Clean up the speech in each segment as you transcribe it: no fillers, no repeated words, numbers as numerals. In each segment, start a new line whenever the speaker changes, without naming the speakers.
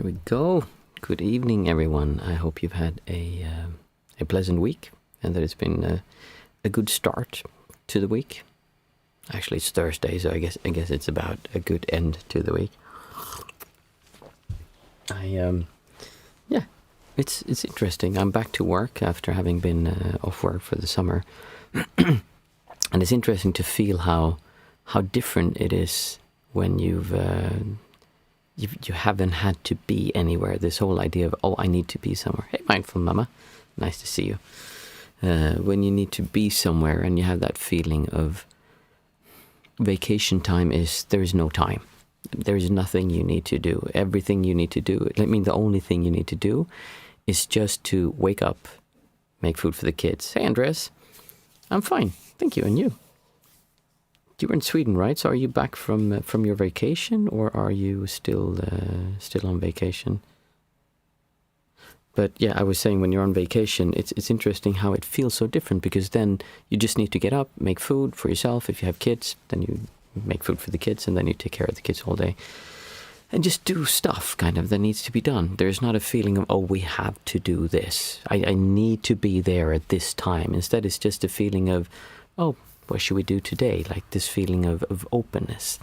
Here we go. Good evening, everyone. I hope you've had a pleasant week and that it's been a good start to the week. Actually, it's Thursday, so I guess it's about a good end to the week. It's interesting. I'm back to work after having been off work for the summer, and it's interesting to feel how different it is when you haven't had to be anywhere. This whole idea of, I need to be somewhere. Hey, Mindful Mama, nice to see you. When you need to be somewhere and you have that feeling of vacation time there is no time. There is nothing you need to do. Everything you need to do, the only thing you need to do is just to wake up, make food for the kids. Hey, Andres, I'm fine. Thank you. And you? You were in Sweden, right? So are you back from your vacation, or are you still on vacation? But yeah, I was saying, when you're on vacation, it's interesting how it feels so different, because then you just need to get up, make food for yourself. If you have kids, then you make food for the kids, and then you take care of the kids all day. And just do stuff, kind of, that needs to be done. There's not a feeling of, we have to do this. I need to be there at this time. Instead, it's just a feeling of, what should we do today? Like this feeling of openness.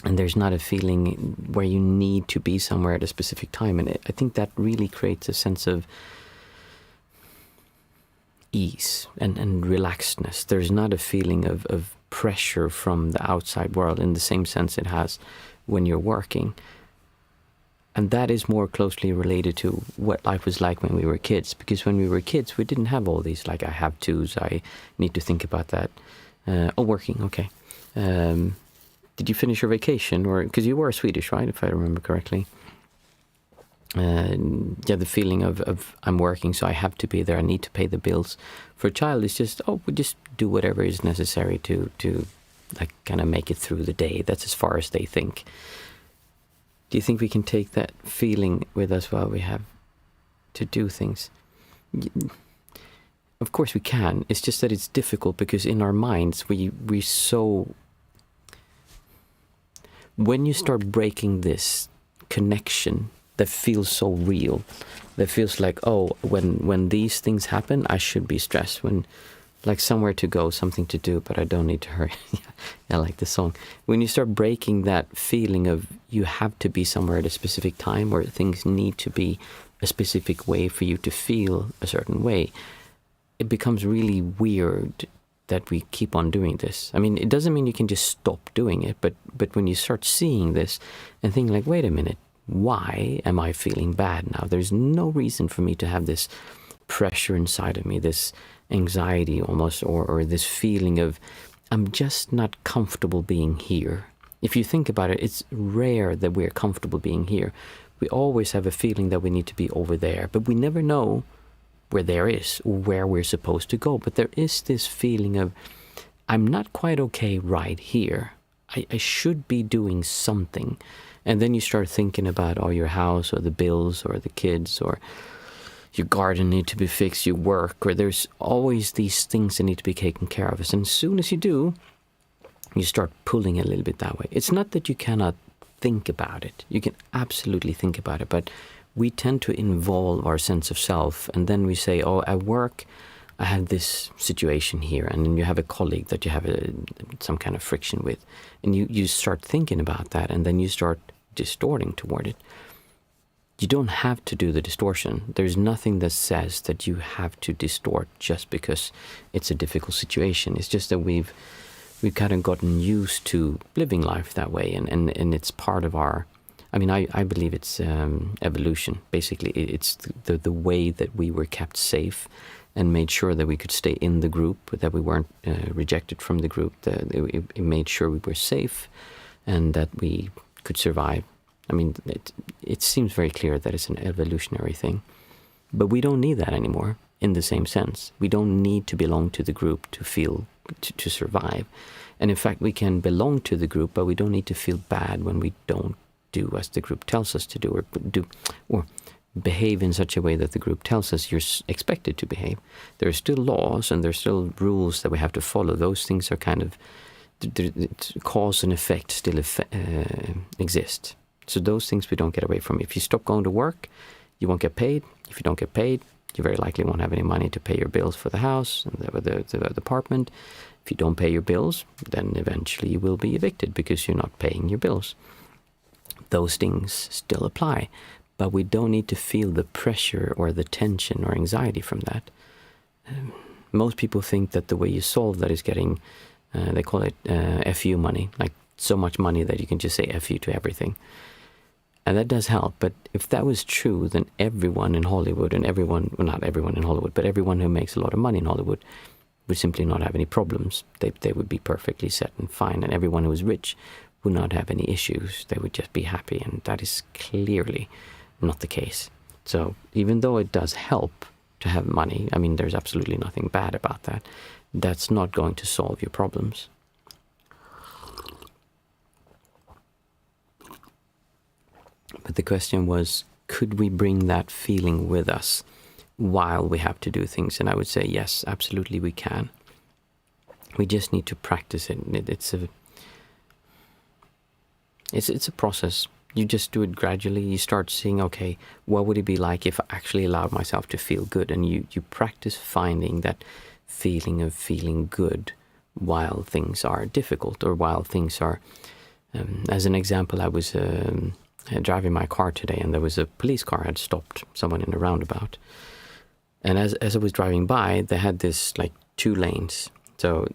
And there's not a feeling where you need to be somewhere at a specific time. And I think that really creates a sense of ease and relaxedness. There's not a feeling of pressure from the outside world in the same sense it has when you're working. And that is more closely related to what life was like when we were kids. Because when we were kids, we didn't have all these, I have to's, I need to think about that. Working, okay. Did you finish your vacation? Or because you were Swedish, right, if I remember correctly? The feeling of I'm working, so I have to be there, I need to pay the bills. For a child, it's just, we just do whatever is necessary to kind of make it through the day. That's as far as they think. Do you think we can take that feeling with us while we have to do things? Of course we can. It's just that it's difficult, because in our minds we so... When you start breaking this connection that feels so real, that feels like, when these things happen, I should be stressed. When, like, somewhere to go, something to do, but I don't need to hurry. I like the song. When you start breaking that feeling of you have to be somewhere at a specific time, or things need to be a specific way for you to feel a certain way, it becomes really weird that we keep on doing this. It doesn't mean you can just stop doing it, but when you start seeing this and think like, wait a minute, why am I feeling bad now? There's no reason for me to have this pressure inside of me, this anxiety almost, or this feeling of I'm just not comfortable being here. If you think about it, it's rare that we're comfortable being here. We always have a feeling that we need to be over there, but we never know where there is, or where we're supposed to go. But there is this feeling of I'm not quite okay right here. I should be doing something. And then you start thinking about your house, or the bills, or the kids, or your garden need to be fixed, your work, or there's always these things that need to be taken care of. And as soon as you do, you start pulling a little bit that way. It's not that you cannot think about it. You can absolutely think about it, but we tend to involve our sense of self, and then we say, at work, I have this situation here, and then you have a colleague that you have some kind of friction with, and you start thinking about that, and then you start distorting toward it. You don't have to do the distortion. There's nothing that says that you have to distort just because it's a difficult situation. It's just that we've kind of gotten used to living life that way, and it's part of our... I believe it's evolution. Basically, it's the way that we were kept safe and made sure that we could stay in the group, that we weren't rejected from the group, that it made sure we were safe and that we could survive. It seems very clear that it's an evolutionary thing. But we don't need that anymore in the same sense. We don't need to belong to the group to feel, to survive. And in fact, we can belong to the group, but we don't need to feel bad when we don't do as the group tells us to do, or behave in such a way that the group tells us you're expected to behave. There are still laws and there's still rules that we have to follow. Those things are kind of, cause and effect still exist. So those things we don't get away from. If you stop going to work, you won't get paid. If you don't get paid, you very likely won't have any money to pay your bills for the house and the apartment. If you don't pay your bills, then eventually you will be evicted because you're not paying your bills. Those things still apply, but we don't need to feel the pressure or the tension or anxiety from that. Most people think that the way you solve that is getting, they call it FU money, like so much money that you can just say FU to everything. And that does help, but if that was true, then everyone in Hollywood and everyone, well, not everyone in Hollywood, but everyone who makes a lot of money in Hollywood would simply not have any problems. They would be perfectly set and fine, and everyone who is rich would not have any issues. They would just be happy, and that is clearly not the case. So even though it does help to have money, I mean, there's absolutely nothing bad about that. That's not going to solve your problems. But the question was, could we bring that feeling with us while we have to do things? And I would say, yes, absolutely we can. We just need to practice it. It's a process. You just do it gradually. You start seeing, okay, what would it be like if I actually allowed myself to feel good? And you practice finding that feeling of feeling good while things are difficult or while things are, as an example, I was driving my car today, and there was a police car had stopped someone in a roundabout. And as I was driving by, they had this like 2 lanes. So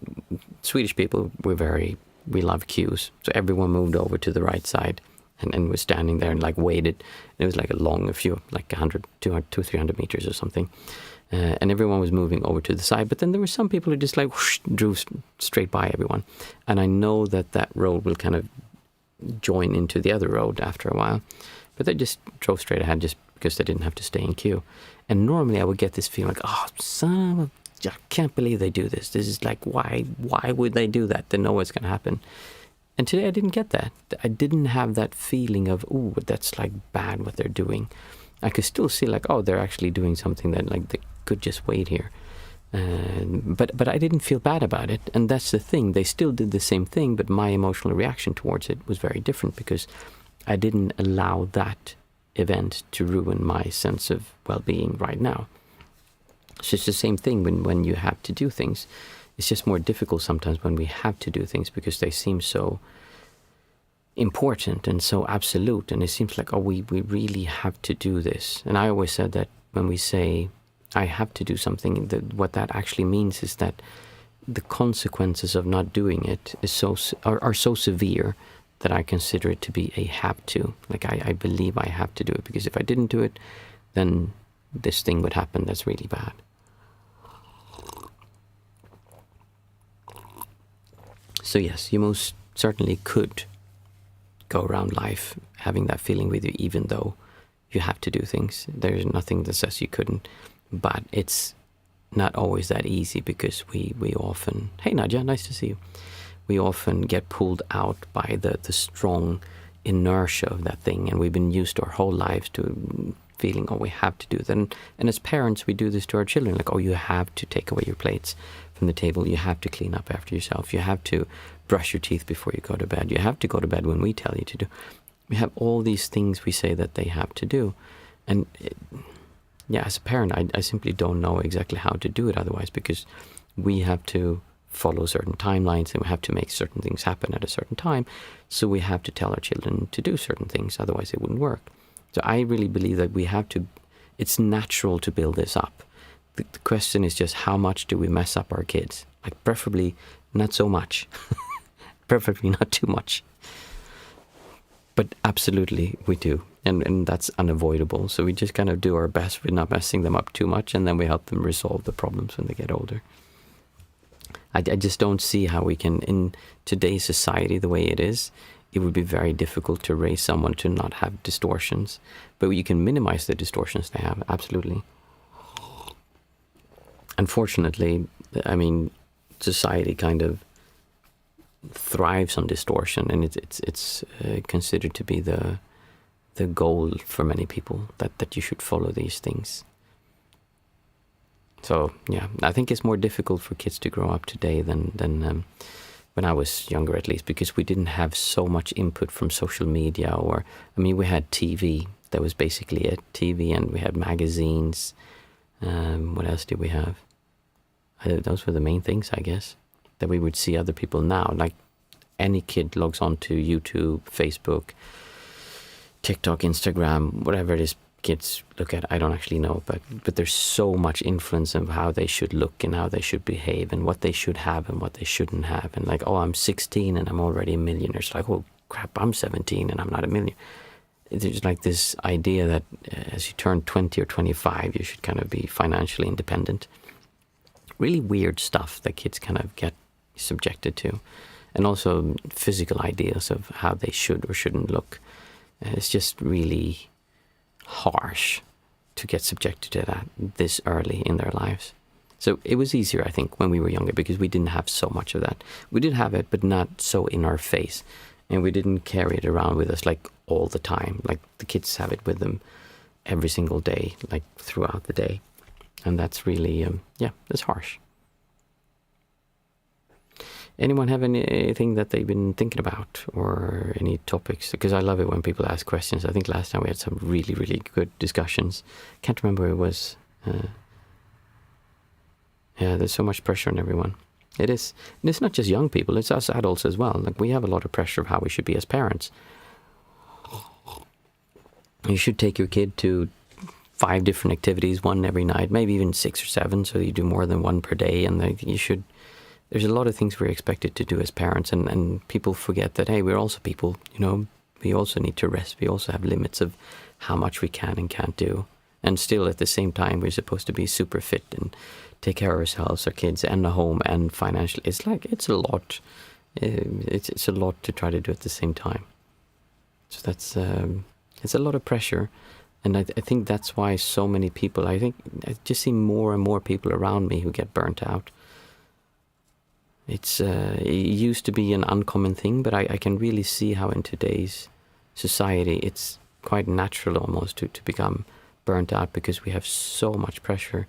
Swedish people, we love queues. So everyone moved over to the right side and was standing there and like waited. And it was like a few, like 100, 200, 300 meters or something. And everyone was moving over to the side. But then there were some people who just like whoosh, drove straight by everyone. And I know that road will kind of join into the other road after a while. But they just drove straight ahead just because they didn't have to stay in queue. And normally I would get this feeling like, oh, son of a, I can't believe they do this. This is like, why would they do that? They know what's going to happen. And today I didn't get that. I didn't have that feeling of, ooh, that's like bad what they're doing. I could still see like, oh, they're actually doing something that like they could just wait here. But I didn't feel bad about it. And that's the thing. They still did the same thing, but my emotional reaction towards it was very different because I didn't allow that event to ruin my sense of well-being right now. So it's the same thing when you have to do things. It's just more difficult sometimes when we have to do things because they seem so important and so absolute. And it seems like, oh, we really have to do this. And I always said that when we say, I have to do something, what that actually means is that the consequences of not doing it are so severe that I consider it to be a have to. Like I believe I have to do it because if I didn't do it, then this thing would happen that's really bad. So yes, you most certainly could go around life having that feeling with you, even though you have to do things. There's nothing that says you couldn't, but it's not always that easy because we often, hey Nadja, nice to see you. We often get pulled out by the strong inertia of that thing, and we've been used our whole lives to feeling, oh, we have to do that. And as parents, we do this to our children, like, oh, you have to take away your plates from the table, you have to clean up after yourself, you have to brush your teeth before you go to bed, you have to go to bed when we tell you to do. We have all these things we say that they have to do. And as a parent, I simply don't know exactly how to do it otherwise, because we have to follow certain timelines and we have to make certain things happen at a certain time. So we have to tell our children to do certain things, otherwise it wouldn't work. So I really believe that we have to, it's natural to build this up. The question is just how much do we mess up our kids? Like preferably not so much, preferably not too much. But absolutely we do. And that's unavoidable. So we just kind of do our best with not messing them up too much, and then we help them resolve the problems when they get older. I just don't see how we can, in today's society, the way it is, it would be very difficult to raise someone to not have distortions. But you can minimize the distortions they have, absolutely. Unfortunately, I mean, society kind of thrives on distortion, and it's considered to be the goal for many people, that you should follow these things. So yeah, I think it's more difficult for kids to grow up today than when I was younger at least, because we didn't have so much input from social media. Or, I mean, we had TV. That was basically it. TV, and we had magazines. What else did we have? Those were the main things, I guess, that we would see other people now. Like, any kid logs on to YouTube, Facebook, TikTok, Instagram, whatever it is kids look at. I don't actually know, but there's so much influence of how they should look and how they should behave and what they should have and what they shouldn't have. And like, oh, I'm 16 and I'm already a millionaire. It's like, oh crap, I'm 17 and I'm not a millionaire. There's like this idea that as you turn 20 or 25, you should kind of be financially independent. Really weird stuff that kids kind of get subjected to. And also physical ideas of how they should or shouldn't look. It's just really harsh to get subjected to that this early in their lives. So it was easier, I think, when we were younger, because we didn't have so much of that. We did have it, but not so in our face. And we didn't carry it around with us like all the time. Like the kids have it with them every single day, like throughout the day. And that's really, that's harsh. Anyone have anything that they've been thinking about, or any topics? Because I love it when people ask questions. I think last time we had some really, really good discussions. Can't remember who it was. There's so much pressure on everyone. It is. And it's not just young people, it's us adults as well. Like, we have a lot of pressure of how we should be as parents. You should take your kid to 5 different activities, one every night, maybe even 6 or 7, so you do more than one per day. And you should... There's a lot of things we're expected to do as parents, and people forget that, hey, we're also people, we also need to rest. We also have limits of how much we can and can't do. And still, at the same time, we're supposed to be super fit and take care of ourselves, our kids, and the home, and financially. It's a lot. It's a lot to try to do at the same time. So that's, it's a lot of pressure. And I think that's why so many people, I just see more and more people around me who get burnt out. It used to be an uncommon thing, but I can really see how in today's society it's quite natural almost to become burnt out, because we have so much pressure.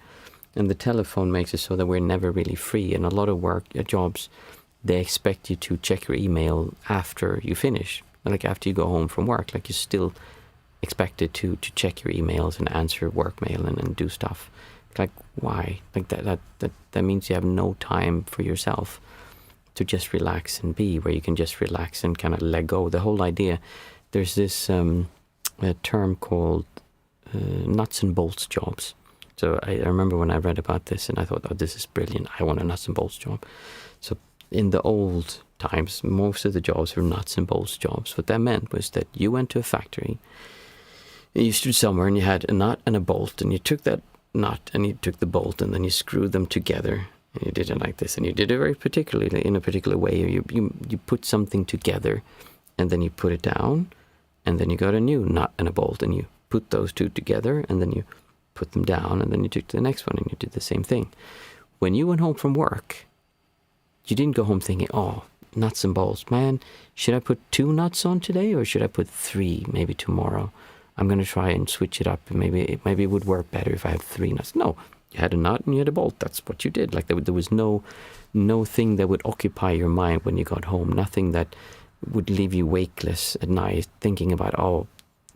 And the telephone makes it so that we're never really free. And a lot of work, jobs, they expect you to check your email after you finish. Like after you go home from work, like you're still expected to check your emails and answer work mail and do stuff. Like, why? Like that means you have no time for yourself to just relax and be, where you can just relax and kind of let go. The whole idea, there's this a term called nuts and bolts jobs. So I remember when I read about this and I thought, oh, this is brilliant. I want a nuts and bolts job. So in the old times, most of the jobs were nuts and bolts jobs. What that meant was that you went to a factory, and you stood somewhere and you had a nut and a bolt, and you took that nut and you took the bolt and then you screwed them together. And you did it like this, and you did it very particularly in a particular way. You put something together, and then you put it down, and then you got a new nut and a bolt, and you put those two together, and then you put them down, and then you took the next one, and you did the same thing. When you went home from work, you didn't go home thinking, oh, nuts and bolts, man, should I put 2 nuts on today, or should I put 3, maybe tomorrow? I'm going to try and switch it up, and maybe it would work better if I had 3 nuts. No. You had a nut and you had a bolt. That's what you did. Like there was no thing that would occupy your mind when you got home. Nothing that would leave you wakeless at night thinking about, oh,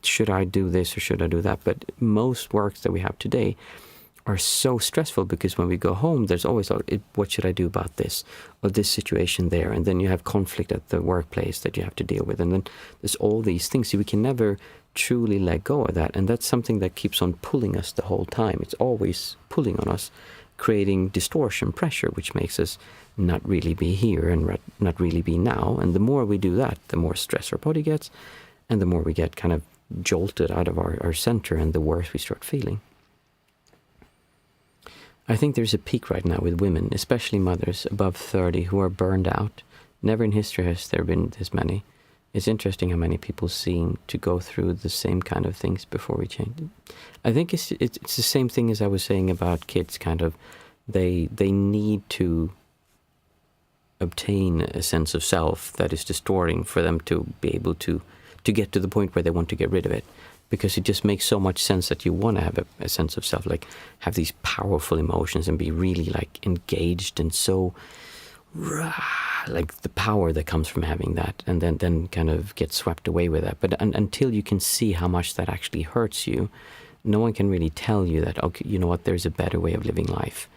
should I do this or should I do that? But most works that we have today are so stressful, because when we go home, there's always, what should I do about this or this situation there? And then you have conflict at the workplace that you have to deal with. And then there's all these things. So we can never truly let go of that. And that's something that keeps on pulling us the whole time. It's always pulling on us, creating distortion, pressure, which makes us not really be here and not really be now. And the more we do that, the more stress our body gets, and the more we get kind of jolted out of our center, and the worse we start feeling. I think there's a peak right now with women, especially mothers above 30, who are burned out. Never in history has there been this many. It's interesting how many people seem to go through the same kind of things before we change it. I think it's the same thing as I was saying about kids, kind of. They need to obtain a sense of self that is distorting for them to be able to get to the point where they want to get rid of it. Because it just makes so much sense that you want to have a sense of self, like have these powerful emotions and be really like engaged and so like the power that comes from having that, and then kind of get swept away with that. But until you can see how much that actually hurts you, no one can really tell you that, okay, you know what, there's a better way of living life.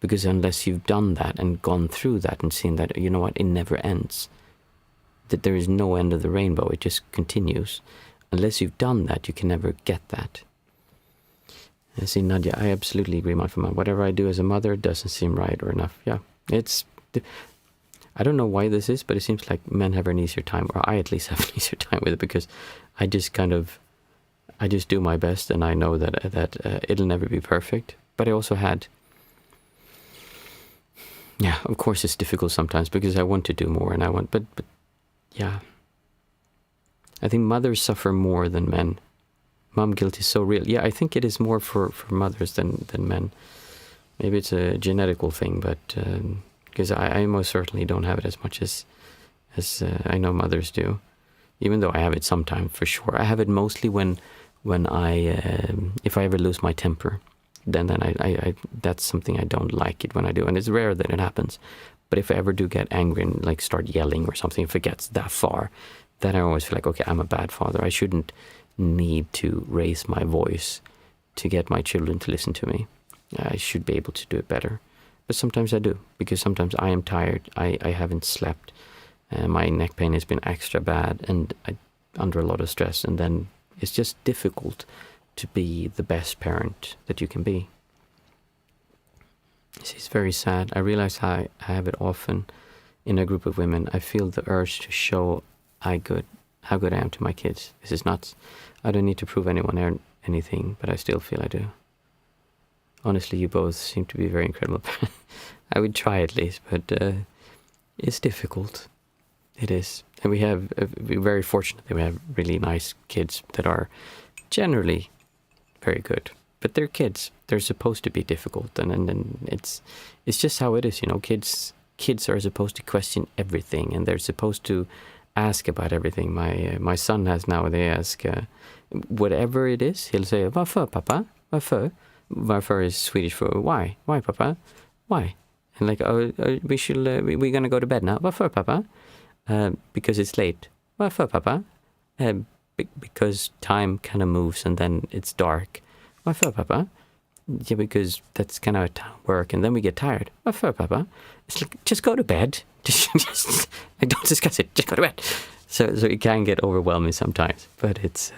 Because unless you've done that and gone through that and seen that, you know what, it never ends. That there is no end of the rainbow, it just continues. Unless you've done that, you can never get that. And see, Nadia, I absolutely agree, my friend. Whatever I do as a mother doesn't seem right or enough. Yeah, I don't know why this is, but it seems like men have an easier time, or I at least have an easier time with it, because I just do my best, and I know that it'll never be perfect. But I also had, yeah, of course it's difficult sometimes because I want to do more, and but yeah. I think mothers suffer more than men. Mom guilt is so real. Yeah, I think it is more for mothers than men. Maybe it's a genetical thing, but because I most certainly don't have it as much as I know mothers do. Even though I have it sometimes, for sure. I have it mostly when I if I ever lose my temper, then I that's something I don't like it when I do, and it's rare that it happens. But if I ever do get angry and like start yelling or something, if it gets that far, then I always feel like, okay, I'm a bad father. I shouldn't need to raise my voice to get my children to listen to me. I should be able to do it better. But sometimes I do, because sometimes I am tired. I haven't slept. My neck pain has been extra bad, and I'm under a lot of stress. And then it's just difficult to be the best parent that you can be. It's very sad. I realize I have it often in a group of women. I feel the urge to show how good I am to my kids. This is nuts. I don't need to prove anyone anything, but I still feel I do. Honestly, you both seem to be very incredible. I would try at least, but it's difficult. It is. And we're very fortunate that we have really nice kids that are generally very good. But they're kids. They're supposed to be difficult, and it's just how it is, you know. Kids are supposed to question everything, and they're supposed to ask about everything. My son has now, they ask whatever it is, he'll say, "Varför, pappa? Varför?" Varför is Swedish for why? Why, papa? Why? And like, we're gonna go to bed now. Varför, papa? Because it's late. Varför, papa? Because time kind of moves and then it's dark. Varför, papa? Yeah, because that's kind of how work, and then we get tired. Varför, papa? It's like, just go to bed. Just don't discuss it. Just go to bed. So it can get overwhelming sometimes, but it's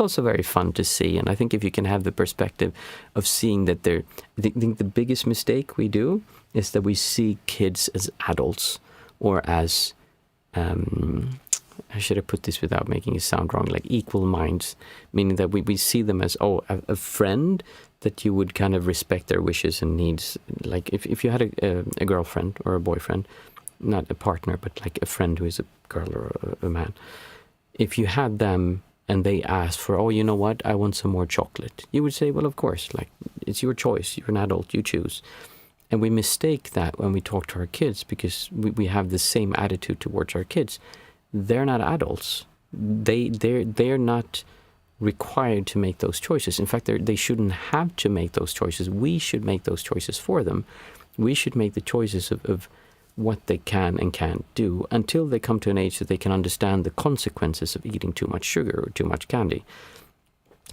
also very fun to see. And I think if you can have the perspective of seeing that I think the biggest mistake we do is that we see kids as adults, or as I should have put this without making it sound wrong, like equal minds, meaning that we see them as, a friend that you would kind of respect their wishes and needs. Like if you had a girlfriend or a boyfriend, not a partner, but like a friend who is a girl or a man, if you had them and they asked for, you know what, I want some more chocolate, you would say, well, of course, like, it's your choice, you're an adult, you choose. And we mistake that when we talk to our kids, because we have the same attitude towards our kids. They're not adults. They're not required to make those choices. In fact, they shouldn't have to make those choices. We should make those choices for them. We should make the choices of what they can and can't do until they come to an age that they can understand the consequences of eating too much sugar or too much candy.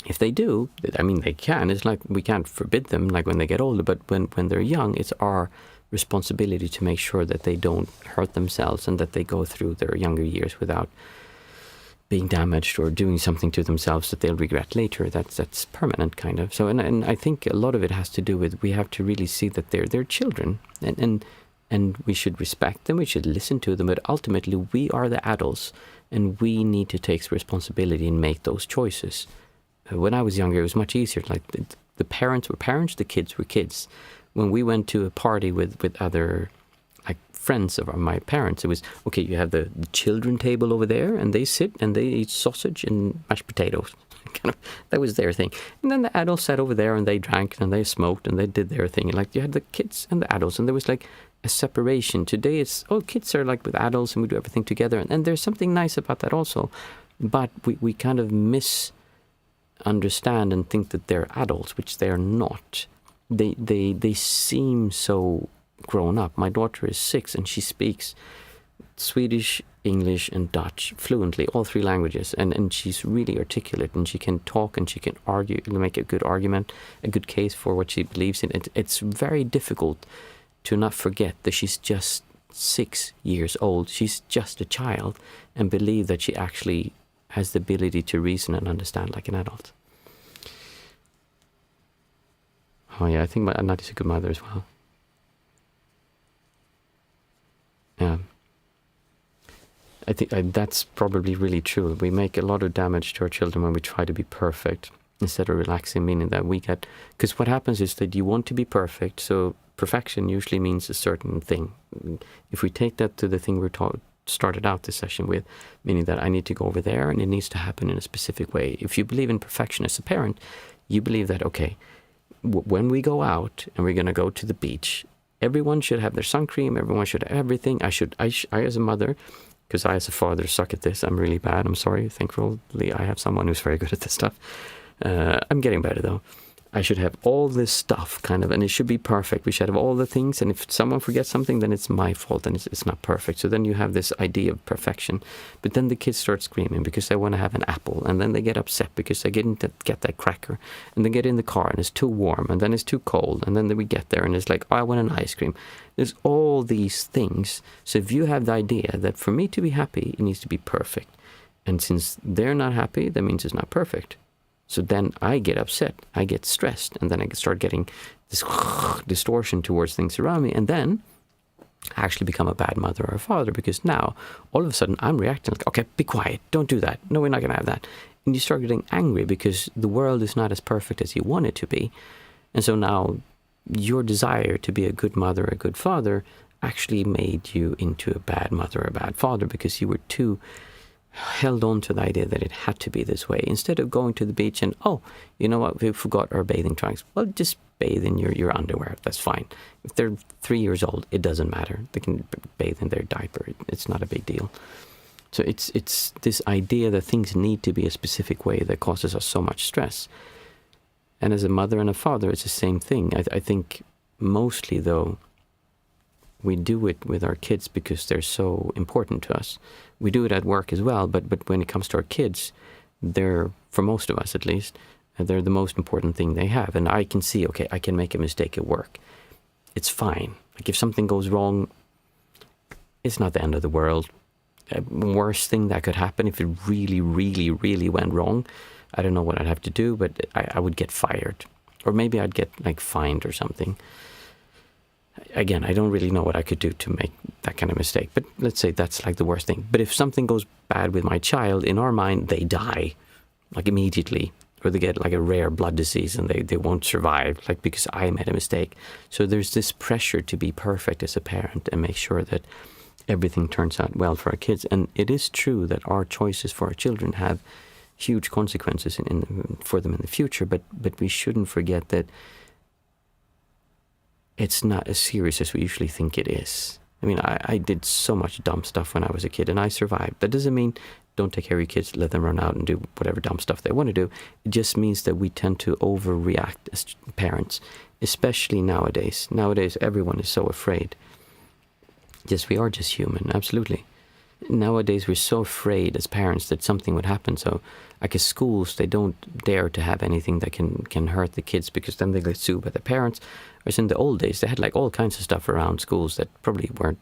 If they do, I mean, they can. It's like we can't forbid them like when they get older, but when they're young, it's our responsibility to make sure that they don't hurt themselves and that they go through their younger years without being damaged or doing something to themselves that they'll regret later. That's permanent, kind of. So, and I think a lot of it has to do with, we have to really see that they're children, and we should respect them, we should listen to them, but ultimately we are the adults, and we need to take responsibility and make those choices. When I was younger, it was much easier. Like the parents were parents, the kids were kids. When we went to a party with other like friends of my parents, it was, okay, you have the children table over there, and they sit and they eat sausage and mashed potatoes. Kind of, that was their thing. And then the adults sat over there and they drank and they smoked and they did their thing. And like you had the kids and the adults, and there was like a separation. Today it's, kids are like with adults and we do everything together. And there's something nice about that also. But we kind of misunderstand and think that they're adults, which they're not. They seem so grown up. My daughter is 6 and she speaks Swedish, English and Dutch fluently, all 3 languages, and she's really articulate, and she can talk and she can argue, make a good argument, a good case for what she believes in. It's very difficult to not forget that she's just 6 years old. She's just a child, and believe that she actually has the ability to reason and understand like an adult. Oh yeah, I think Nadi's a good mother as well. Yeah. I think that's probably really true. We make a lot of damage to our children when we try to be perfect instead of relaxing, meaning that we get... Because what happens is that you want to be perfect, so perfection usually means a certain thing. If we take that to the thing started out this session with, meaning that I need to go over there and it needs to happen in a specific way. If you believe in perfection as a parent, you believe that, okay, when we go out and we're going to go to the beach, everyone should have their sun cream, everyone should have everything. I as a mother... Because I, as a father, suck at this. I'm really bad. I'm sorry. Thankfully, I have someone who's very good at this stuff. I'm getting better, though. I should have all this stuff, kind of, and it should be perfect. We should have all the things, and if someone forgets something, then it's my fault, and it's not perfect. So then you have this idea of perfection. But then the kids start screaming because they want to have an apple, and then they get upset because they didn't get that cracker, and they get in the car, and it's too warm, and then it's too cold, and then we get there, and it's like, oh, I want an ice cream. There's all these things. So if you have the idea that for me to be happy, it needs to be perfect, and since they're not happy, that means it's not perfect. So then I get upset, I get stressed, and then I start getting this distortion towards things around me, and then I actually become a bad mother or a father, because now, all of a sudden, I'm reacting like, okay, be quiet, don't do that, no, we're not going to have that. And you start getting angry because the world is not as perfect as you want it to be. And so now, your desire to be a good mother, a good father, actually made you into a bad mother or a bad father, because you were too held on to the idea that it had to be this way, instead of going to the beach and, oh, you know what, we forgot our bathing trunks. Well, just bathe in your underwear. That's fine. If they're 3 years old, it doesn't matter. They can bathe in their diaper. It's not a big deal. So it's this idea that things need to be a specific way that causes us so much stress. And as a mother and a father, it's the same thing. I think mostly, though, we do it with our kids because they're so important to us. We do it at work as well, but when it comes to our kids, they're, for most of us at least, they're the most important thing they have. And I can see, okay, I can make a mistake at work. It's fine. Like if something goes wrong, it's not the end of the world. Worst thing that could happen if it really, really, really went wrong, I don't know what I'd have to do, but I would get fired. Or maybe I'd get like fined or something. Again, I don't really know what I could do to make that kind of mistake, but let's say that's like the worst thing. But if something goes bad with my child, in our mind, they die like immediately, or they get like a rare blood disease and they won't survive, like because I made a mistake. So there's this pressure to be perfect as a parent and make sure that everything turns out well for our kids. And it is true that our choices for our children have huge consequences for them in the future, but we shouldn't forget that it's not as serious as we usually think it is. I mean, I did so much dumb stuff when I was a kid, and I survived. That doesn't mean don't take care of your kids, let them run out and do whatever dumb stuff they want to do. It just means that we tend to overreact as parents, especially nowadays. Nowadays, everyone is so afraid. Yes, we are just human, absolutely. Nowadays, we're so afraid as parents that something would happen. So, like at schools, they don't dare to have anything that can hurt the kids, because then they get sued by the parents. Whereas in the old days, they had like all kinds of stuff around schools that probably weren't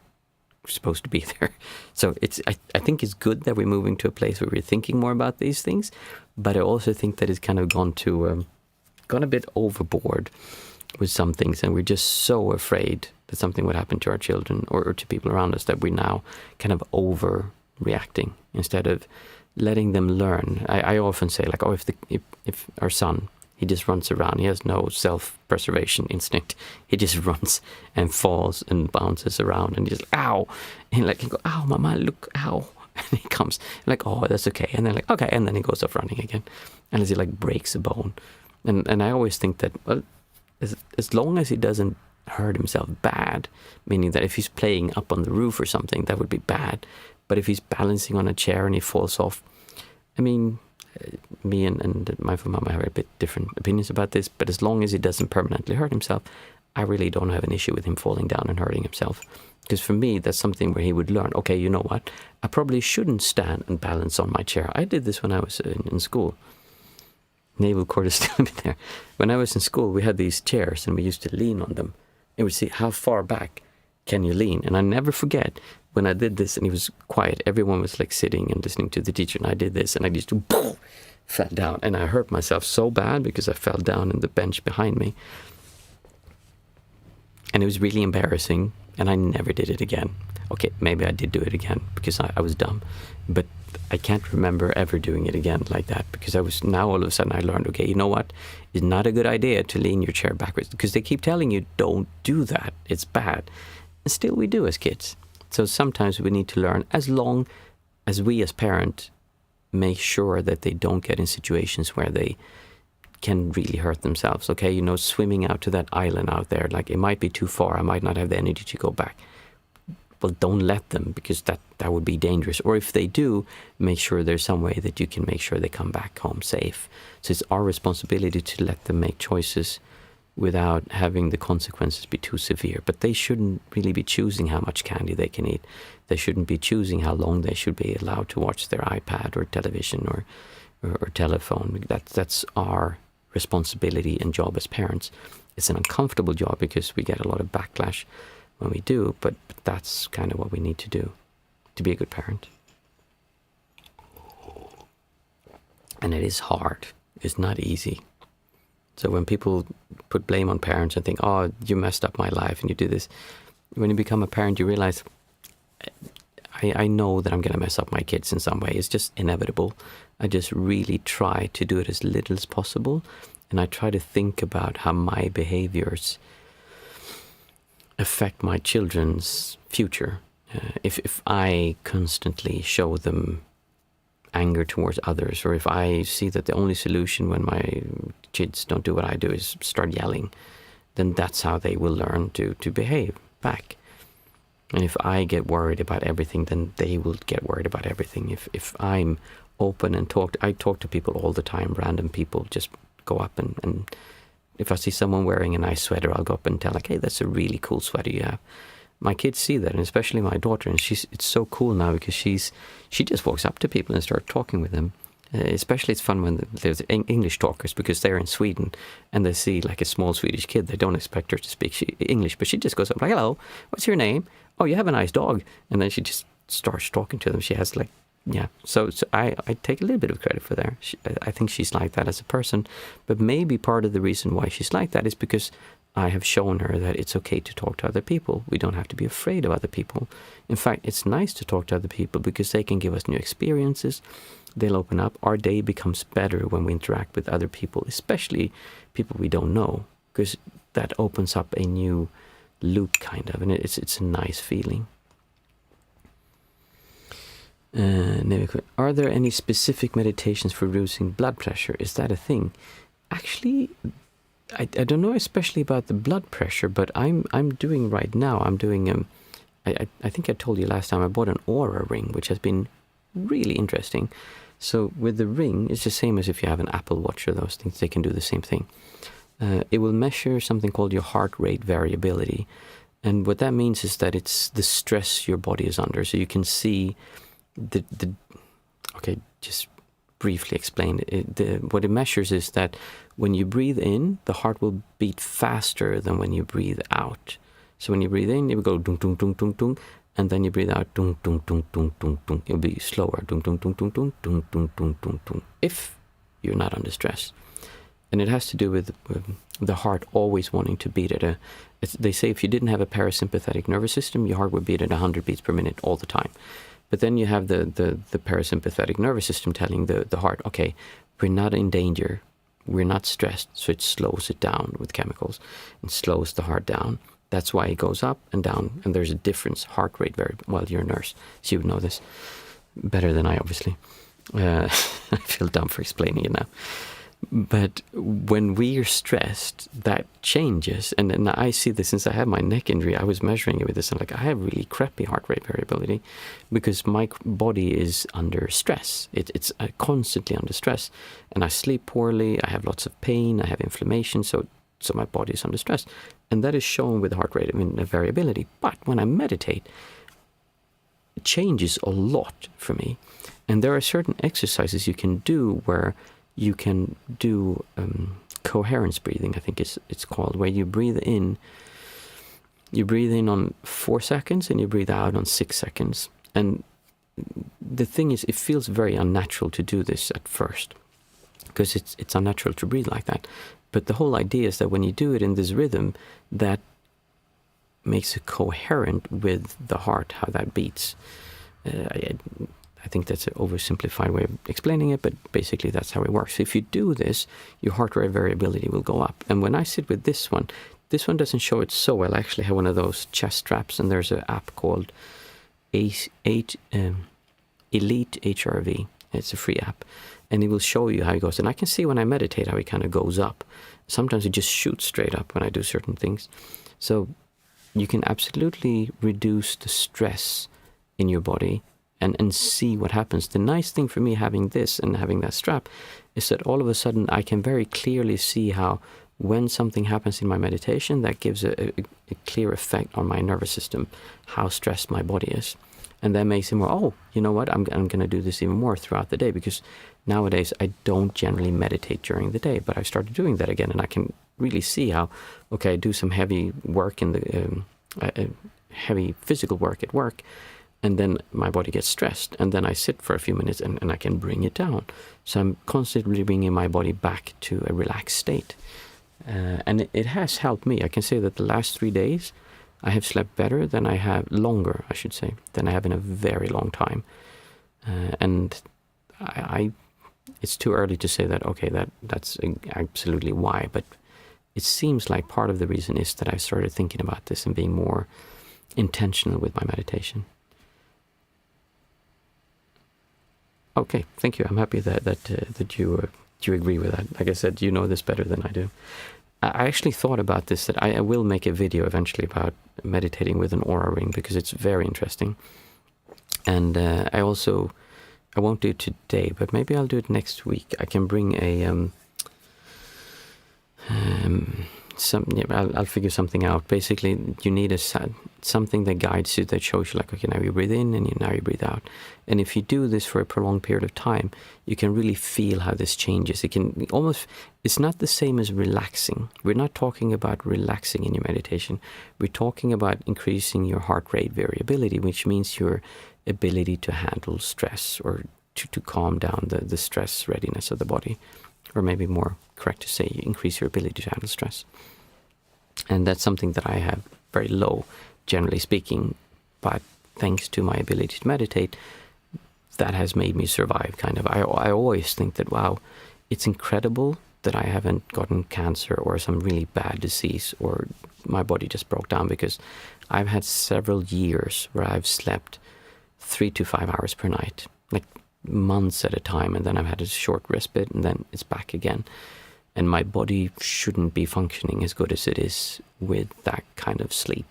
supposed to be there. So I think it's good that we're moving to a place where we're thinking more about these things, but I also think that it's kind of gone a bit overboard with some things, and we're just so afraid that something would happen to our children or to people around us that we're now kind of overreacting instead of letting them learn. I often say, like, oh, if our son, he just runs around, he has no self-preservation instinct, he just runs and falls and bounces around and just, ow, and like, he go, ow, mama, look, ow, and he comes like, oh, that's okay, and then like, okay, and then he goes off running again, unless he like breaks a bone. And I always think that, well, as long as he doesn't hurt himself bad, meaning that if he's playing up on the roof or something, that would be bad. But if he's balancing on a chair and he falls off, I mean, me and my mama have a bit different opinions about this, but as long as he doesn't permanently hurt himself, I really don't have an issue with him falling down and hurting himself. Because for me, that's something where he would learn, okay, you know what? I probably shouldn't stand and balance on my chair. I did this when I was in school. Naval cord is still there. When I was in school, we had these chairs and we used to lean on them. And we'd see how far back can you lean. And I never forget when I did this and it was quiet. Everyone was like sitting and listening to the teacher. And I did this and I just fell down. And I hurt myself so bad because I fell down in the bench behind me. And it was really embarrassing. And I never did it again. Okay, maybe I did do it again because I was dumb. But I can't remember ever doing it again like that, because now all of a sudden I learned, okay, you know what? It's not a good idea to lean your chair backwards, because they keep telling you don't do that. It's bad. And still we do as kids. So sometimes we need to learn, as long as we as parents make sure that they don't get in situations where they can really hurt themselves. Okay, you know, swimming out to that island out there, like it might be too far. I might not have the energy to go back. Well, don't let them, because that would be dangerous. Or if they do, make sure there's some way that you can make sure they come back home safe. So it's our responsibility to let them make choices without having the consequences be too severe. But they shouldn't really be choosing how much candy they can eat. They shouldn't be choosing how long they should be allowed to watch their iPad or television or telephone. That's our responsibility and job as parents. It's an uncomfortable job because we get a lot of backlash when we do, but that's kind of what we need to do to be a good parent. And it is hard. It's not easy. So when people put blame on parents and think, oh, you messed up my life and you do this, when you become a parent, you realize, I know that I'm going to mess up my kids in some way. It's just inevitable. I just really try to do it as little as possible. And I try to think about how my behaviors affect my children's future. If I constantly show them anger towards others, or if I see that the only solution when my kids don't do what I do is start yelling, then that's how they will learn to behave back. And if I get worried about everything, then they will get worried about everything. If I'm open and I talk to people all the time, random people, just go up and if I see someone wearing a nice sweater, I'll go up and tell, like, hey, that's a really cool sweater you have. My kids see that, and especially my daughter, and it's so cool now because she just walks up to people and starts talking with them. Especially it's fun when there's English talkers, because they're in Sweden and they see like a small Swedish kid. They don't expect her to speak English, but she just goes up like, hello, what's your name? Oh, you have a nice dog. And then she just starts talking to them. She has like, yeah. So I take a little bit of credit for that. I think she's like that as a person, but maybe part of the reason why she's like that is because I have shown her that it's okay to talk to other people. We don't have to be afraid of other people. In fact, it's nice to talk to other people because they can give us new experiences. They'll open up. Our day becomes better when we interact with other people, especially people we don't know, because that opens up a new loop kind of, and it's a nice feeling. Are there any specific meditations for reducing blood pressure? Is that a thing? Actually, I don't know especially about the blood pressure, but I'm doing right now. I'm doing I think I told you last time I bought an Aura ring, which has been really interesting. So with the ring, it's the same as if you have an Apple Watch or those things. They can do the same thing. It will measure something called your heart rate variability, and what that means is that it's the stress your body is under. So you can see okay, just briefly explain it. What it measures is that when you breathe in, the heart will beat faster than when you breathe out. So when you breathe in, it will go dung dung dung dung dung, and then you breathe out dung dung dung dung dung dung. It'll be slower, dung dung dung dung dung dung dung dung dung dung. If you're not under stress, and it has to do with the heart always wanting to beat at they say if you didn't have a parasympathetic nervous system, your heart would beat at 100 beats per minute all the time. But then you have the parasympathetic nervous system telling the heart, okay, we're not in danger, we're not stressed, so it slows it down with chemicals and slows the heart down. That's why it goes up and down, and there's a difference, heart rate well, you're a nurse, so you would know this better than I, obviously. I feel dumb for explaining it now. But when we are stressed, that changes. And I see this since I had my neck injury. I was measuring it with this. I'm like, I have really crappy heart rate variability because my body is under stress. It's constantly under stress. And I sleep poorly. I have lots of pain. I have inflammation. So so my body is under stress. And that is shown with heart rate, variability. But when I meditate, it changes a lot for me. And there are certain exercises you can do where you can do coherence breathing, I think it's called, where you breathe in on 4 seconds and you breathe out on 6 seconds. And the thing is, it feels very unnatural to do this at first, because it's unnatural to breathe like that. But the whole idea is that when you do it in this rhythm, that makes it coherent with the heart, how that beats. I think that's an oversimplified way of explaining it, but basically that's how it works. If you do this, your heart rate variability will go up. And when I sit with this one doesn't show it so well. I actually have one of those chest straps, and there's an app called Elite HRV. It's a free app, and it will show you how it goes. And I can see when I meditate how it kind of goes up. Sometimes it just shoots straight up when I do certain things. So you can absolutely reduce the stress in your body and see what happens. The nice thing for me having this and having that strap is that all of a sudden I can very clearly see how when something happens in my meditation, that gives a clear effect on my nervous system, how stressed my body is. And that makes it more, oh, you know what, I'm going to do this even more throughout the day, because nowadays I don't generally meditate during the day, but I started doing that again, and I can really see how, okay, I do some heavy work in the heavy physical work at work, and then my body gets stressed, and then I sit for a few minutes and I can bring it down. So I'm constantly bringing my body back to a relaxed state. And it has helped me. I can say that the last 3 days I have slept better than I have, longer, I should say, than I have in a very long time. And it's too early to say that, okay, that's absolutely why, but it seems like part of the reason is that I started thinking about this and being more intentional with my meditation. Okay, thank you. I'm happy that you agree with that. Like I said, you know this better than I do. I actually thought about this, that I will make a video eventually about meditating with an aura ring, because it's very interesting. And I won't do it today, but maybe I'll do it next week. I can bring I'll figure something out. Basically, you need something that guides you, that shows you, like, okay, now you breathe in and now you breathe out. And if you do this for a prolonged period of time, you can really feel how this changes. It's not the same as relaxing. We're not talking about relaxing in your meditation. We're talking about increasing your heart rate variability, which means your ability to handle stress, or to calm down the stress readiness of the body. Or maybe more correct to say, you increase your ability to handle stress. And that's something that I have very low, generally speaking, but thanks to my ability to meditate, that has made me survive, kind of. I always think that, wow, it's incredible that I haven't gotten cancer or some really bad disease, or my body just broke down, because I've had several years where I've slept 3 to 5 hours per night, like months at a time, and then I've had a short respite, and then it's back again. And my body shouldn't be functioning as good as it is with that kind of sleep.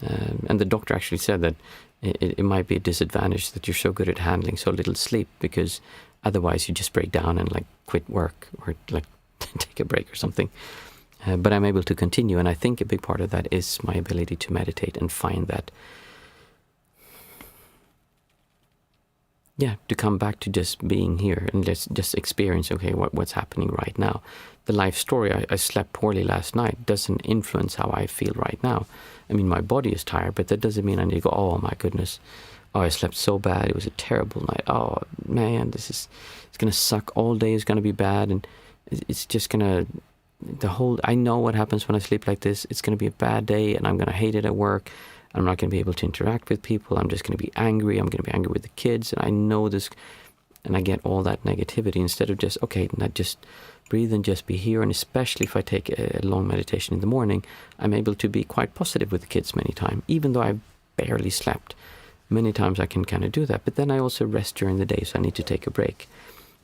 And the doctor actually said that it might be a disadvantage that you're so good at handling so little sleep, because otherwise you just break down and like quit work, or like take a break or something. But I'm able to continue, and I think a big part of that is my ability to meditate and find that, to come back to just being here and just experience, okay, what's happening right now. The life story, I slept poorly last night, doesn't influence how I feel right now. I mean, my body is tired, but that doesn't mean I need to go, oh my goodness, oh, I slept so bad, it was a terrible night, oh man, it's going to suck all day, it's going to be bad, and it's just going to, I know what happens when I sleep like this, it's going to be a bad day, and I'm going to hate it at work. I'm not going to be able to interact with people. I'm just going to be angry. I'm going to be angry with the kids. And I know this, and I get all that negativity instead of just, okay, not just breathe and just be here. And especially if I take a long meditation in the morning, I'm able to be quite positive with the kids many times, even though I barely slept. Many times I can kind of do that. But then I also rest during the day, so I need to take a break.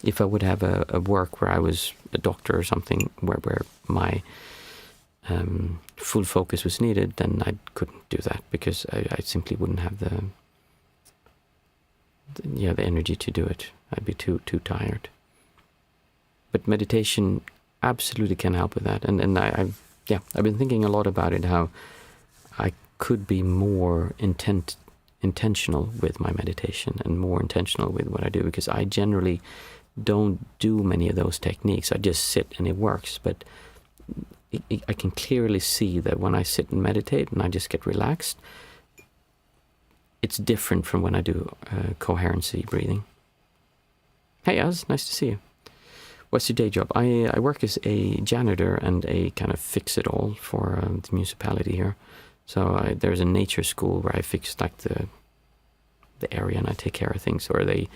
If I would have a work where I was a doctor or something, where my full focus was needed, then I couldn't do that, because I simply wouldn't have the energy to do it. I'd be too tired. But meditation, absolutely can help with that. And I've been thinking a lot about it, how I could be more intentional with my meditation and more intentional with what I do, because I generally don't do many of those techniques. I just sit and it works. But I can clearly see that when I sit and meditate and I just get relaxed, it's different from when I do coherency breathing. Hey, Az, nice to see you. What's your day job? I work as a janitor and a kind of fix-it-all for the municipality here. So there's a nature school where I fix like the area and I take care of things, or they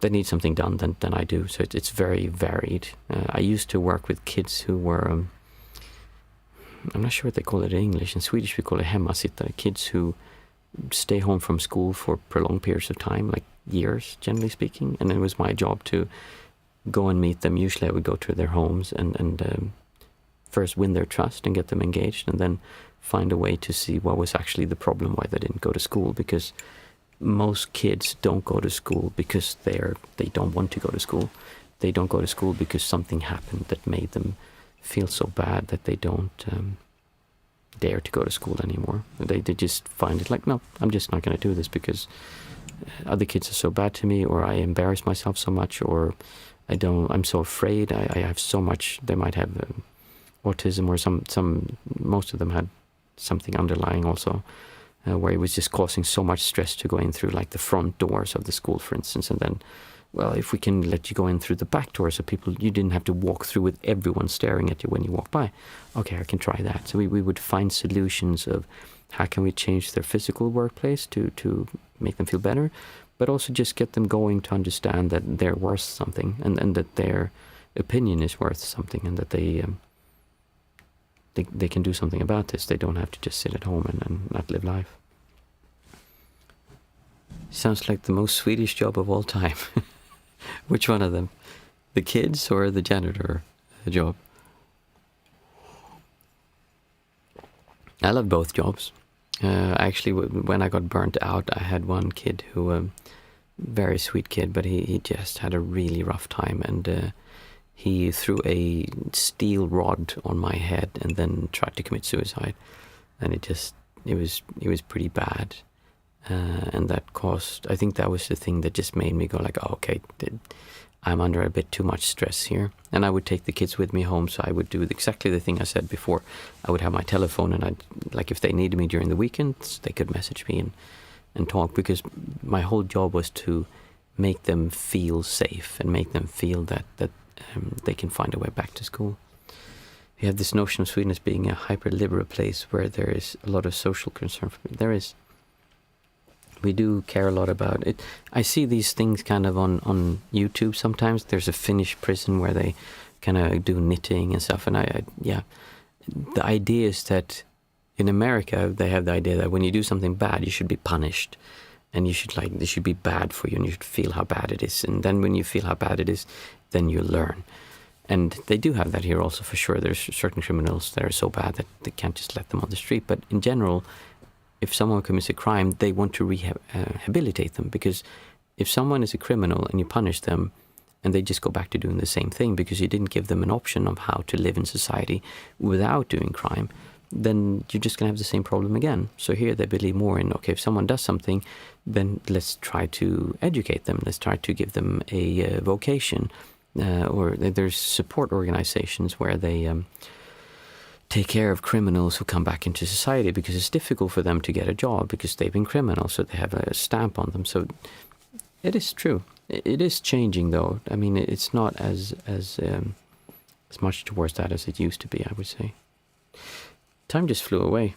need something done, then I do. So it's very varied. I used to work with kids who were, I'm not sure what they call it in English. In Swedish we call it hemmasittare, kids who stay home from school for prolonged periods of time, like years, generally speaking. And it was my job to go and meet them. Usually I would go to their homes and first win their trust and get them engaged, and then find a way to see what was actually the problem, why they didn't go to school. Because most kids don't go to school because they don't want to go to school. They don't go to school because something happened that made them feel so bad that they don't dare to go to school anymore. They just find it like, no, I'm just not going to do this because other kids are so bad to me, or I embarrass myself so much, or I'm so afraid. I have so much. They might have autism, or most of them had something underlying also, where it was just causing so much stress to go in through like the front doors of the school, for instance. And then, well, if we can let you go in through the back door so you didn't have to walk through with everyone staring at you when you walk by. Okay, I can try that. So we would find solutions of how can we change their physical workplace to make them feel better, but also just get them going to understand that they're worth something, and that their opinion is worth something, and that they can do something about this. They don't have to just sit at home and not live life. Sounds like the most Swedish job of all time. Which one of them? The kids or the janitor job? I love both jobs. Actually, when I got burnt out, I had one kid who, very sweet kid, but he just had a really rough time, and he threw a steel rod on my head and then tried to commit suicide. And it was pretty bad. And that caused, I think that was the thing that just made me go like, oh, okay, I'm under a bit too much stress here. And I would take the kids with me home, so I would do exactly the thing I said before. I would have my telephone, and like if they needed me during the weekends, they could message me and talk, because my whole job was to make them feel safe and make them feel that they can find a way back to school. We have this notion of Sweden as being a hyper-liberal place where there is a lot of social concern for me. There is. We do care a lot about it. I see these things kind of on YouTube sometimes. There's a Finnish prison where they kind of do knitting and stuff. And the idea is that in America, they have the idea that when you do something bad, you should be punished. And it should be bad for you, and you should feel how bad it is. And then when you feel how bad it is, then you learn. And they do have that here also, for sure. There's certain criminals that are so bad that they can't just let them on the street. But in general, if someone commits a crime, they want to rehabilitate them, because if someone is a criminal and you punish them and they just go back to doing the same thing because you didn't give them an option of how to live in society without doing crime, then you're just going to have the same problem again. So here they believe more in, okay, if someone does something, then let's try to educate them. Let's try to give them a vocation, or there's support organizations where they take care of criminals who come back into society, because it's difficult for them to get a job because they've been criminals, so they have a stamp on them. So it is true. It is changing, though. I mean, it's not as much towards that as it used to be, I would say. Time just flew away.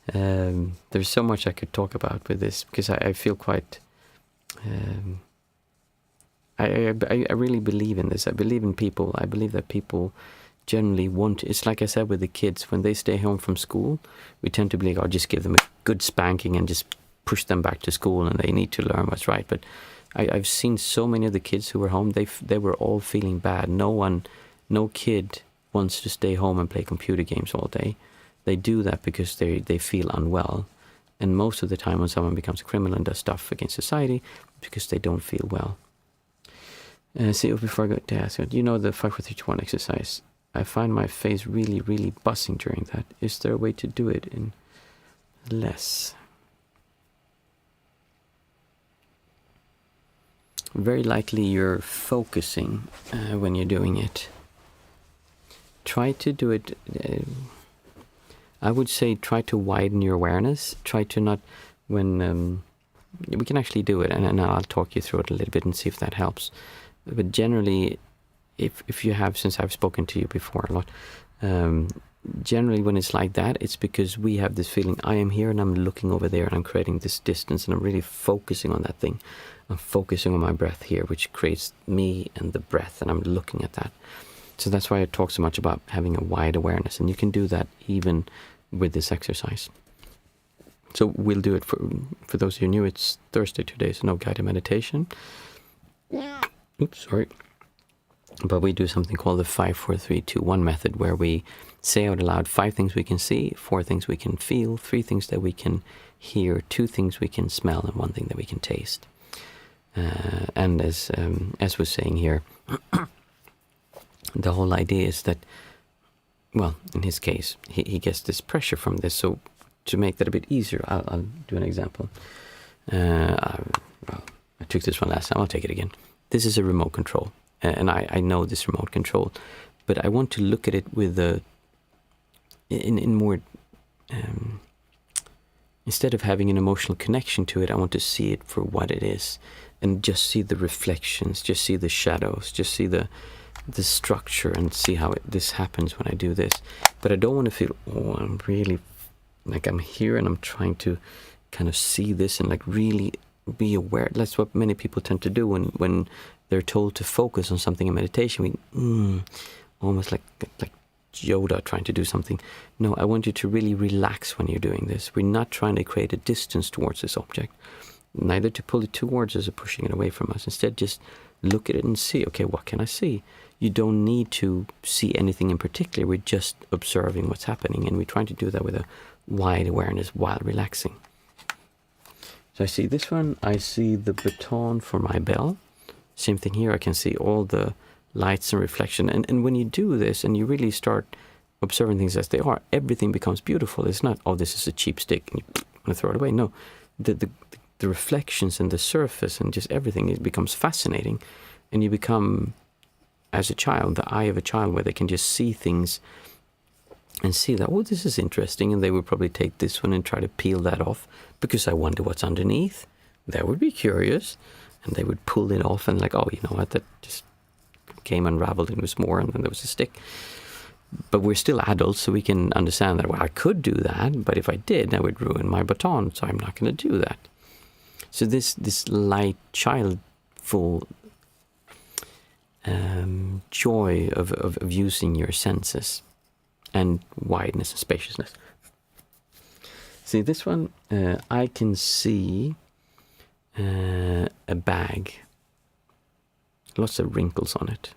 There's so much I could talk about with this, because I feel quite... I really believe in this. I believe in people. I believe that people generally want... It's like I said with the kids, when they stay home from school, we tend to believe, just give them a good spanking and just push them back to school, and they need to learn what's right. But I've seen so many of the kids who were home, they were all feeling bad. No kid wants to stay home and play computer games all day. They do that because they feel unwell. And most of the time when someone becomes a criminal and does stuff against society, because they don't feel well. See, before I go to ask, you know the 5, 4, 3, 2, 1 exercise. I find my face really, really buzzing during that. Is there a way to do it in less? Very likely you're focusing when you're doing it. Try to do it, I would say try to widen your awareness. Try to not, when, we can actually do it, and I'll talk you through it a little bit and see if that helps. But generally, if you have, since I've spoken to you before a lot, generally when it's like that, it's because we have this feeling, I am here and I'm looking over there and I'm creating this distance and I'm really focusing on that thing. I'm focusing on my breath here, which creates me and the breath, and I'm looking at that. So that's why I talk so much about having a wide awareness, and you can do that even with this exercise. So we'll do it for those of you new. It's Thursday today, so no guided meditation. Oops, sorry. But we do something called the 5, 4, 3, 2, 1 method, where we say out aloud 5 things we can see, 4 things we can feel, 3 things that we can hear, 2 things we can smell, and 1 thing that we can taste. And as we're saying here, the whole idea is that, well, in his case, he gets this pressure from this. So to make that a bit easier, I'll do an example. I took this one last time. I'll take it again. This is a remote control, and I know this remote control, but I want to look at it with in more. Instead of having an emotional connection to it, I want to see it for what it is, and just see the reflections, just see the shadows, just see the structure, and see how this happens when I do this. But I don't want to feel, oh, I'm really, like I'm here and I'm trying to kind of see this and like really be aware. That's what many people tend to do when they're told to focus on something in meditation. Almost like Yoda trying to do something. No, I want you to really relax when you're doing this. We're not trying to create a distance towards this object, neither to pull it towards us or pushing it away from us. Instead, just look at it and see, okay, what can I see? You don't need to see anything in particular. We're just observing what's happening, and we're trying to do that with a wide awareness while relaxing. So I see this one. I see the baton for my bell. Same thing here. I can see all the lights and reflection. And when you do this and you really start observing things as they are, everything becomes beautiful. It's not, oh, this is a cheap stick and you want to throw it away. No, the reflections and the surface and just everything, it becomes fascinating. And you become, as a child, the eye of a child, where they can just see things and see that, oh, this is interesting. And they would probably take this one and try to peel that off because I wonder what's underneath. That would be curious. And they would pull it off and like, oh, you know what, that just came unraveled and was more, and then there was a stick. But we're still adults, so we can understand that, well, I could do that, but if I did, I would ruin my baton, so I'm not going to do that. So this light, childful joy of using your senses and wideness and spaciousness. See, this one, I can see a bag. Lots of wrinkles on it.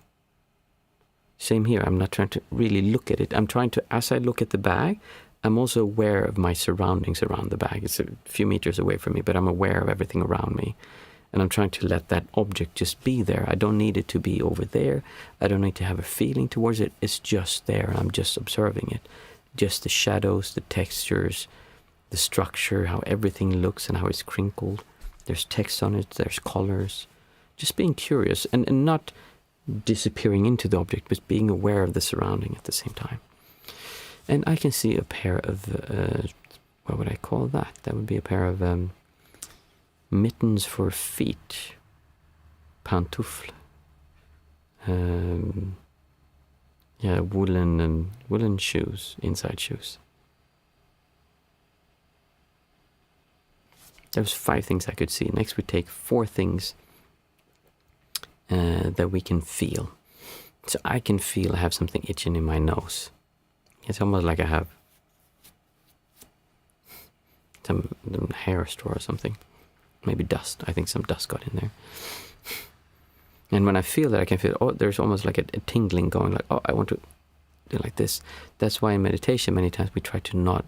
Same here. I'm not trying to really look at it. I'm trying to, as I look at the bag, I'm also aware of my surroundings around the bag. It's a few meters away from me, but I'm aware of everything around me. And I'm trying to let that object just be there. I don't need it to be over there. I don't need to have a feeling towards it. It's just there. I'm just observing it. Just the shadows, the textures, the structure, how everything looks and how it's crinkled. There's text on it. There's colors. Just being curious and not disappearing into the object, but being aware of the surrounding at the same time. And I can see a pair of, what would I call that? That would be a pair of mittens for feet. Pantoufle. Yeah, woolen shoes, inside shoes. There was 5 things I could see. Next we take 4 things that we can feel. So I can feel I have something itching in my nose. It's almost like I have some hair store or something. Maybe dust. I think some dust got in there. And when I feel that, I can feel, oh, there's almost like a tingling going, like, oh, I want to do like this. That's why in meditation, many times we try to not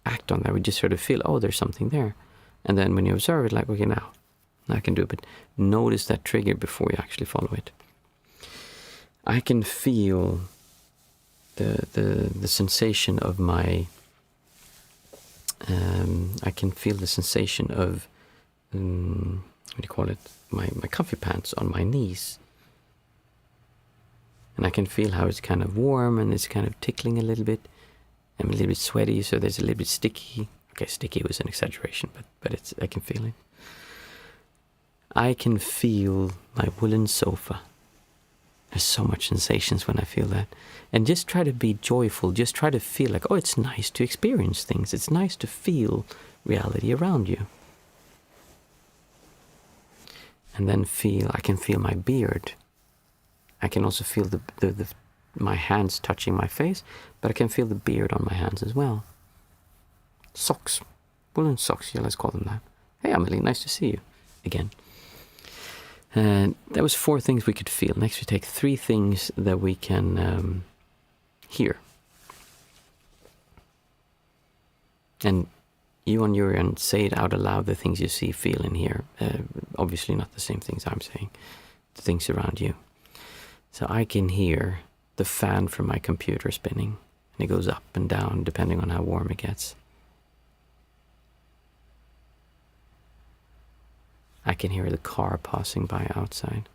act on that. We just sort of feel, oh, there's something there. And then when you observe it, like, okay, now I can do it, but notice that trigger before you actually follow it. I can feel the sensation of my, I can feel the sensation of, what do you call it, my comfy pants on my knees. And I can feel how it's kind of warm and it's kind of tickling a little bit. I'm a little bit sweaty, so there's a little bit sticky. Okay, sticky was an exaggeration, but it's, I can feel it. I can feel my woolen sofa. There's so much sensations when I feel that. And just try to be joyful. Just try to feel like, oh, it's nice to experience things. It's nice to feel reality around you. And then I can feel my beard. I can also feel my hands touching my face, but I can feel the beard on my hands as well. Socks. Woolen socks, yeah, let's call them that. Hey, Amelie, nice to see you again. And that was 4 things we could feel. Next we take 3 things that we can hear. And you on your end, say it out aloud, the things you see, feel, and hear. Obviously not the same things I'm saying, the things around you. So I can hear the fan from my computer spinning, and it goes up and down depending on how warm it gets. I can hear the car passing by outside.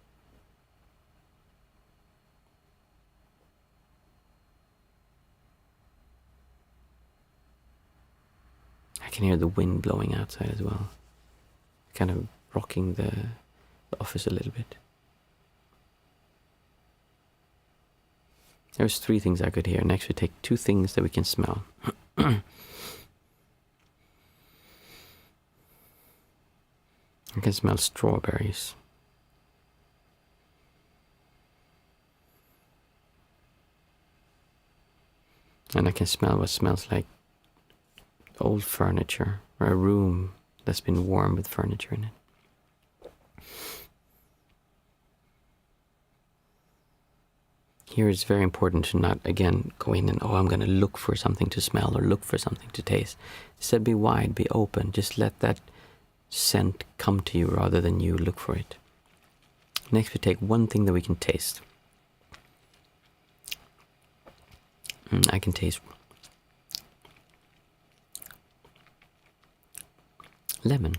I can hear the wind blowing outside as well, kind of rocking the office a little bit. There's 3 things I could hear. Next we take 2 things that we can smell. I can smell strawberries. And I can smell what smells like old furniture, or a room that's been warm with furniture in it. Here it's very important to not, again, go in and, oh, I'm going to look for something to smell or look for something to taste. Instead, be wide, be open. Just let that scent come to you rather than you look for it. Next, we take 1 thing that we can taste. I can taste lemon.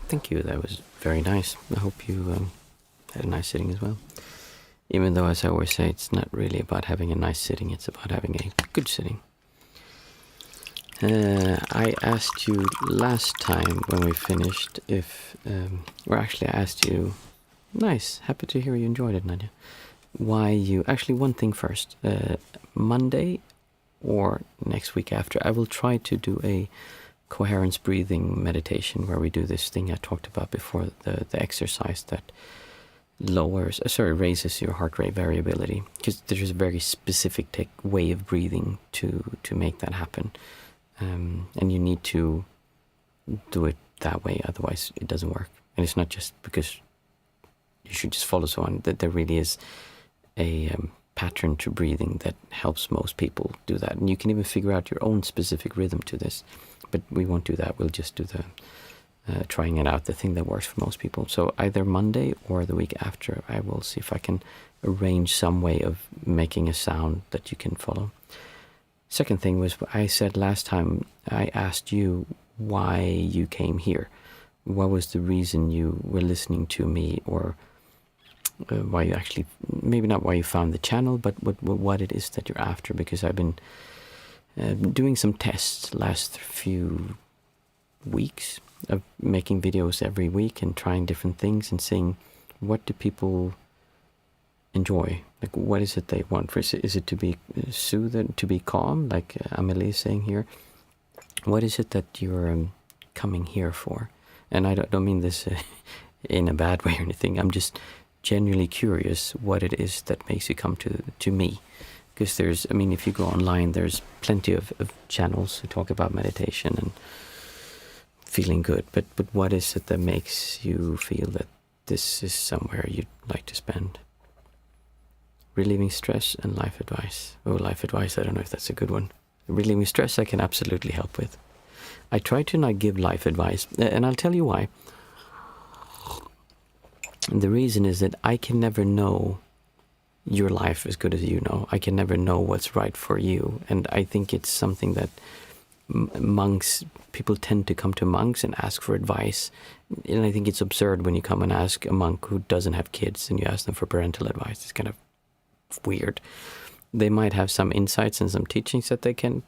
Thank you, that was very nice. I hope you had a nice sitting as well. Even though, as I always say, it's not really about having a nice sitting, it's about having a good sitting. I asked you last time when we finished if, or actually I asked you, nice, happy to hear you enjoyed it, Nadia. Why you, actually one thing first, Monday or next week after, I will try to do a coherence breathing meditation where we do this thing I talked about before, the exercise that raises your heart rate variability, because there's a very specific way of breathing to make that happen, and you need to do it that way, otherwise it doesn't work. And it's not just because you should just follow someone, that there really is a pattern to breathing that helps most people do that, and you can even figure out your own specific rhythm to this, but we won't do that. We'll just do the trying it out, the thing that works for most people. So either Monday or the week after, I will see if I can arrange some way of making a sound that you can follow. Second thing was, I said last time, I asked you why you came here. What was the reason you were listening to me, or why you actually, maybe not why you found the channel, but what it is that you're after, because I've been doing some tests last few weeks of making videos every week and trying different things and seeing what do people enjoy, like what is it they want. Is it to be soothed, to be calm, like Amelie is saying here? What is it that you're coming here for? And I don't mean this in a bad way or anything. I'm just genuinely curious what it is that makes you come to me. Because there's, I mean, if you go online, there's plenty of channels who talk about meditation and feeling good, but what is it that makes you feel that this is somewhere you'd like to spend? Relieving stress and life advice. Oh, life advice, I don't know if that's a good one. Relieving stress I can absolutely help with. I try to not give life advice, and I'll tell you why. And the reason is that I can never know your life as good as you know. I can never know what's right for you, and I think it's something that people tend to come to monks and ask for advice, and I think it's absurd when you come and ask a monk who doesn't have kids and you ask them for parental advice. It's kind of weird. They might have some insights and some teachings that they can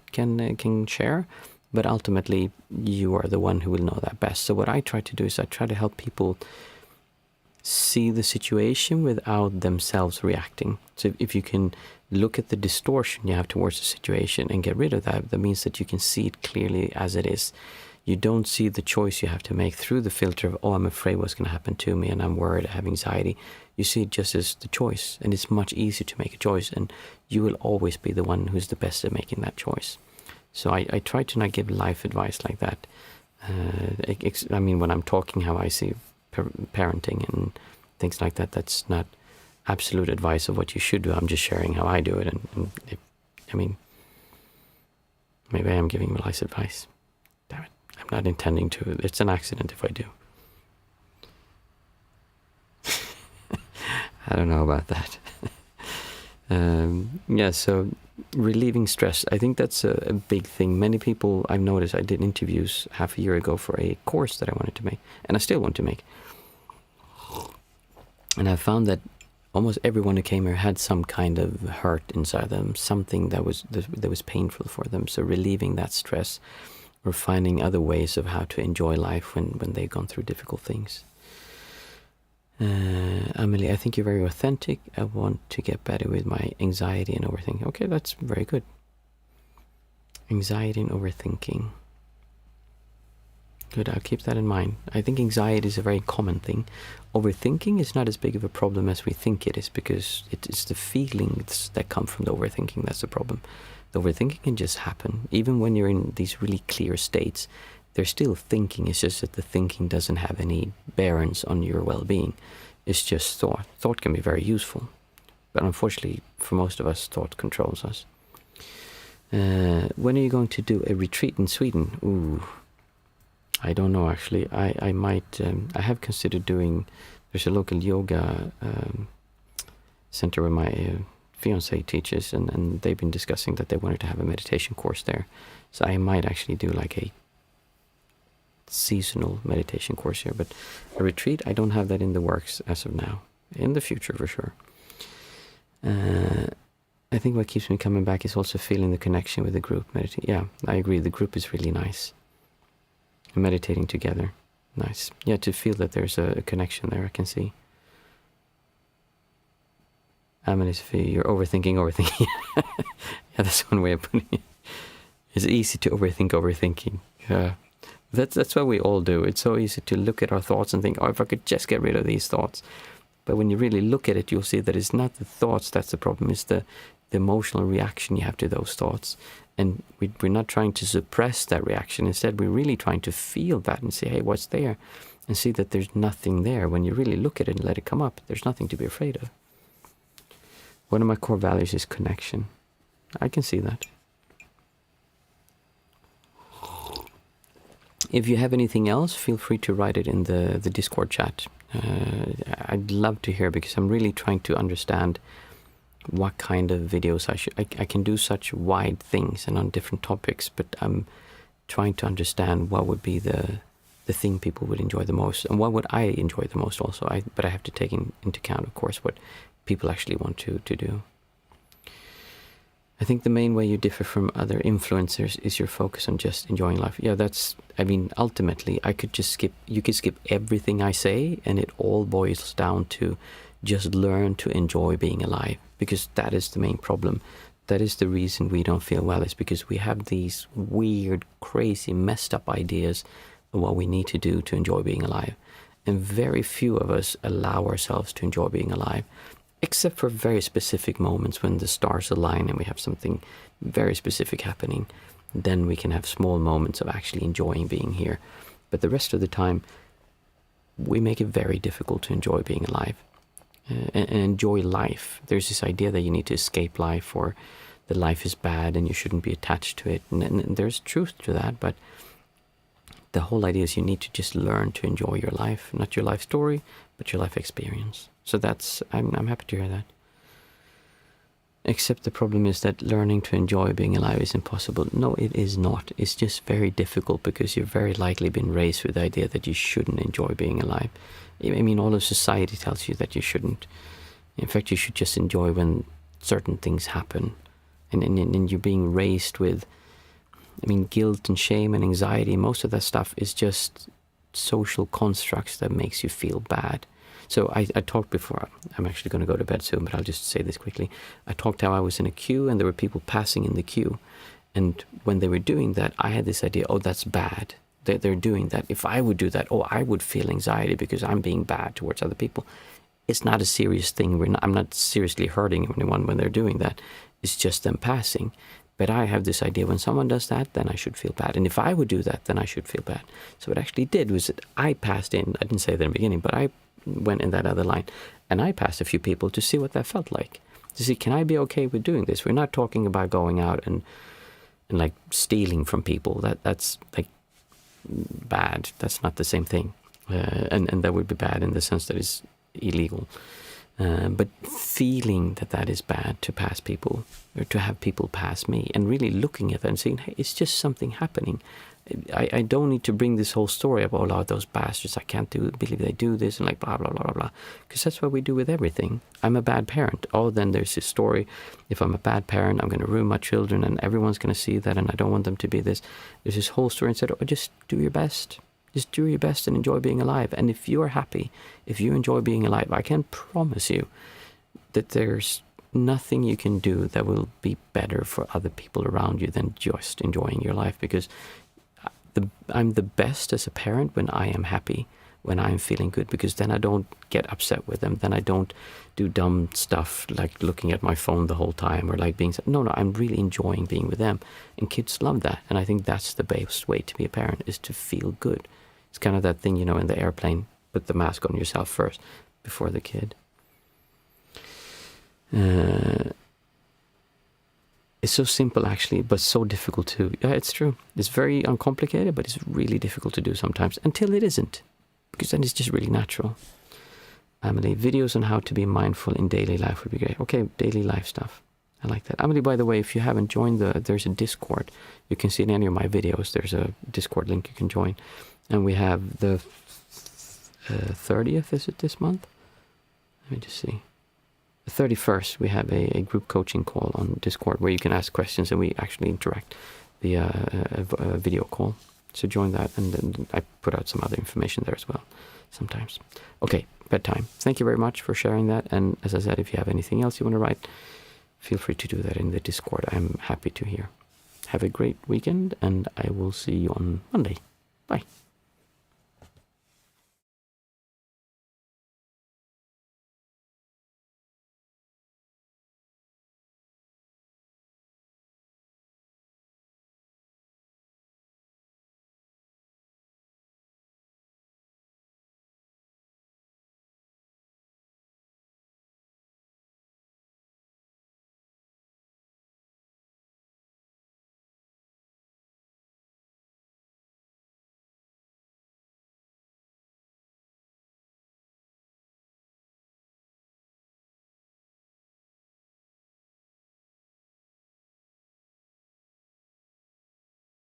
share, but ultimately you are the one who will know that best. So what I try to do is I try to help people see the situation without themselves reacting. So if you can look at the distortion you have towards the situation and get rid of that, that means that you can see it clearly as it is. You don't see the choice you have to make through the filter of, oh, I'm afraid what's going to happen to me and I'm worried, I have anxiety. You see it just as the choice, and it's much easier to make a choice, and you will always be the one who's the best at making that choice. So I try to not give life advice like that. I mean, when I'm talking how I see parenting and things like that, that's not absolute advice of what you should do. I'm just sharing how I do it, and I mean, maybe I am giving life advice. Damn it, I'm not intending to. It's an accident if I do. I don't know about that. Yeah, so relieving stress, I think that's a big thing. Many people, I've noticed, I did interviews half a year ago for a course that I wanted to make, and I still want to make. And I found that almost everyone who came here had some kind of hurt inside them, something that was painful for them. So relieving that stress, or finding other ways of how to enjoy life when they've gone through difficult things. Amelie, I think you're very authentic. I want to get better with my anxiety and overthinking. Okay, that's very good. Anxiety and overthinking. Good, I'll keep that in mind. I think anxiety is a very common thing. Overthinking is not as big of a problem as we think it is, because it's the feelings that come from the overthinking that's the problem. The overthinking can just happen. Even when you're in these really clear states, they're still thinking. It's just that the thinking doesn't have any bearings on your well-being. It's just thought. Thought can be very useful, but unfortunately, for most of us, thought controls us. When are you going to do a retreat in Sweden? Ooh, I don't know actually. I might. I have considered doing. There's a local yoga center where my fiance teaches, and they've been discussing that they wanted to have a meditation course there. So I might actually do like a seasonal meditation course here, but a retreat, I don't have that in the works as of now. In the future, for sure. I think what keeps me coming back is also feeling the connection with the group. Yeah, I agree. The group is really nice. And meditating together, nice. Yeah, to feel that there's a connection there, I can see. Sophie, you're overthinking. Yeah, that's one way of putting it. It's easy to overthinking. Yeah. That's what we all do. It's so easy to look at our thoughts and think, oh, if I could just get rid of these thoughts. But when you really look at it, you'll see that it's not the thoughts that's the problem. It's the emotional reaction you have to those thoughts. And we're not trying to suppress that reaction. Instead, we're really trying to feel that and say, hey, what's there? And see that there's nothing there. When you really look at it and let it come up, there's nothing to be afraid of. One of my core values is connection. I can see that. If you have anything else, feel free to write it in the Discord chat. I'd love to hear, because I'm really trying to understand what kind of videos I can do such wide things and on different topics, but I'm trying to understand what would be the thing people would enjoy the most, and what would I enjoy the most also. But I have to take into account, of course, what people actually want to do. I think the main way you differ from other influencers is your focus on just enjoying life. Yeah, ultimately, you could skip everything I say, and it all boils down to just learn to enjoy being alive, because that is the main problem. That is the reason we don't feel well, is because we have these weird, crazy, messed up ideas of what we need to do to enjoy being alive. And very few of us allow ourselves to enjoy being alive, except for very specific moments when the stars align and we have something very specific happening. Then we can have small moments of actually enjoying being here. But the rest of the time, we make it very difficult to enjoy being alive and enjoy life. There's this idea that you need to escape life, or that life is bad and you shouldn't be attached to it. And there's truth to that, but the whole idea is you need to just learn to enjoy your life, not your life story, but your life experience. So I'm happy to hear that. Except the problem is that learning to enjoy being alive is impossible. No, it is not. It's just very difficult, because you've very likely been raised with the idea that you shouldn't enjoy being alive. I mean, all of society tells you that you shouldn't. In fact, you should just enjoy when certain things happen. And you're being raised with, guilt and shame and anxiety. Most of that stuff is just social constructs that makes you feel bad. So I talked before, I'm actually going to go to bed soon, but I'll just say this quickly. I talked how I was in a queue and there were people passing in the queue. And when they were doing that, I had this idea, oh, that's bad. They're doing that. If I would do that, oh, I would feel anxiety because I'm being bad towards other people. It's not a serious thing. I'm not seriously hurting anyone when they're doing that. It's just them passing. But I have this idea, when someone does that, then I should feel bad. And if I would do that, then I should feel bad. So what I actually did was that I passed in, I didn't say that in the beginning, but I went in that other line and I passed a few people to see what that felt like. To see, can I be okay with doing this? We're not talking about going out and like stealing from people. That's like bad. That's not the same thing. And that would be bad in the sense that it's illegal. But feeling that is bad to pass people, or to have people pass me, and really looking at that and saying, hey, it's just something happening. I don't need to bring this whole story about, oh, those bastards, I can't believe they do this, and like blah, blah, blah, blah, blah. Because that's what we do with everything. I'm a bad parent. Oh, then there's this story. If I'm a bad parent, I'm going to ruin my children, and everyone's going to see that, and I don't want them to be this. There's this whole story instead of, oh, just do your best. Just do your best and enjoy being alive. And if you're happy, if you enjoy being alive, I can promise you that there's nothing you can do that will be better for other people around you than just enjoying your life. Because I'm the best as a parent when I am happy, when I'm feeling good, because then I don't get upset with them. Then I don't do dumb stuff like looking at my phone the whole time, or like being, no, I'm really enjoying being with them. And kids love that. And I think that's the best way to be a parent, is to feel good. It's kind of that thing, in the airplane, put the mask on yourself first before the kid. It's so simple, actually, but so difficult too. Yeah, it's true. It's very uncomplicated, but it's really difficult to do sometimes, until it isn't, because then it's just really natural. Amelie, videos on how to be mindful in daily life would be great. Okay, daily life stuff. I like that. Amelie, by the way, if you haven't joined there's a Discord. You can see in any of my videos, there's a Discord link you can join. And we have the 30th, is it this month? Let me just see. The 31st, we have a group coaching call on Discord where you can ask questions and we actually interact via a video call. So join that, and then I put out some other information there as well sometimes. Okay, bedtime. Thank you very much for sharing that. And as I said, if you have anything else you want to write, feel free to do that in the Discord. I'm happy to hear. Have a great weekend, and I will see you on Monday. Bye.